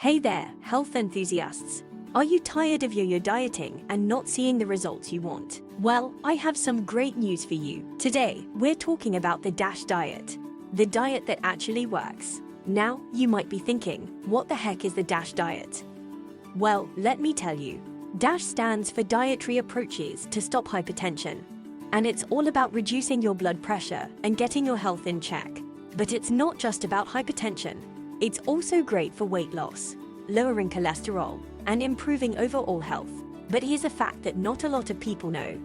Hey there, health enthusiasts. Are you tired of yo-yo dieting and not seeing the results you want? Well, I have some great news for you. Today, we're talking about the DASH diet. The diet that actually works. Now, you might be thinking, what the heck is the DASH diet? Well, let me tell you. DASH stands for Dietary Approaches to Stop Hypertension. And it's all about reducing your blood pressure and getting your health in check. But it's not just about hypertension. It's also great for weight loss, lowering cholesterol, and improving overall health. But here's a fact that not a lot of people know.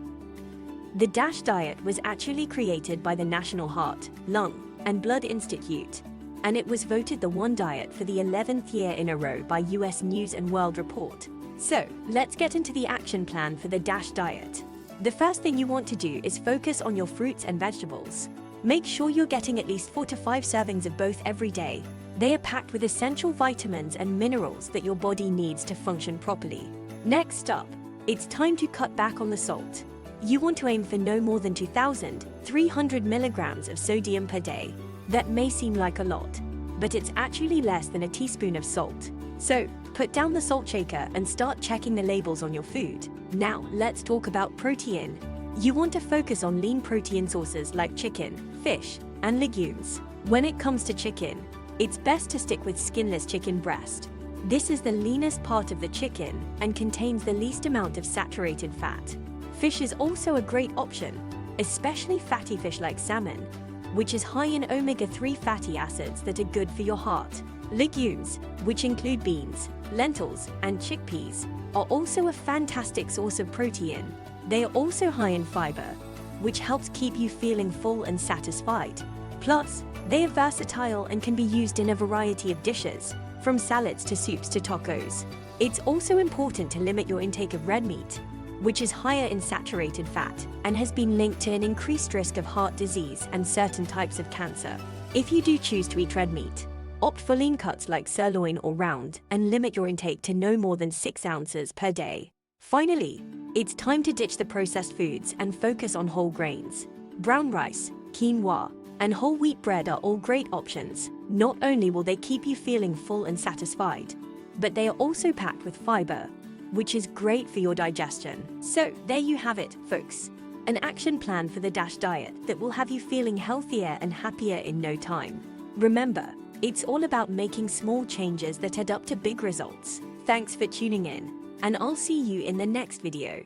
The DASH diet was actually created by the National Heart, Lung, and Blood Institute, and it was voted the one diet for the 11th year in a row by US News & World Report. So, let's get into the action plan for the DASH diet. The first thing you want to do is focus on your fruits and vegetables. Make sure you're getting at least 4 to 5 servings of both every day. They are packed with essential vitamins and minerals that your body needs to function properly. Next up, it's time to cut back on the salt. You want to aim for no more than 2,300 milligrams of sodium per day. That may seem like a lot, but it's actually less than a teaspoon of salt. So, put down the salt shaker and start checking the labels on your food. Now, let's talk about protein. You want to focus on lean protein sources like chicken, fish, and legumes. When it comes to chicken, it's best to stick with skinless chicken breast. This is the leanest part of the chicken and contains the least amount of saturated fat. Fish is also a great option, especially fatty fish like salmon, which is high in omega-3 fatty acids that are good for your heart. Legumes, which include beans, lentils, and chickpeas, are also a fantastic source of protein. They are also high in fiber, which helps keep you feeling full and satisfied. Plus, they are versatile and can be used in a variety of dishes, from salads to soups to tacos. It's also important to limit your intake of red meat, which is higher in saturated fat and has been linked to an increased risk of heart disease and certain types of cancer. If you do choose to eat red meat, opt for lean cuts like sirloin or round and limit your intake to no more than 6 ounces per day. Finally, it's time to ditch the processed foods and focus on whole grains. Brown rice, quinoa, and whole wheat bread are all great options. Not only will they keep you feeling full and satisfied, but they are also packed with fiber, which is great for your digestion. So there you have it, folks. An action plan for the DASH diet that will have you feeling healthier and happier in no time. Remember, it's all about making small changes that add up to big results. Thanks for tuning in, and I'll see you in the next video.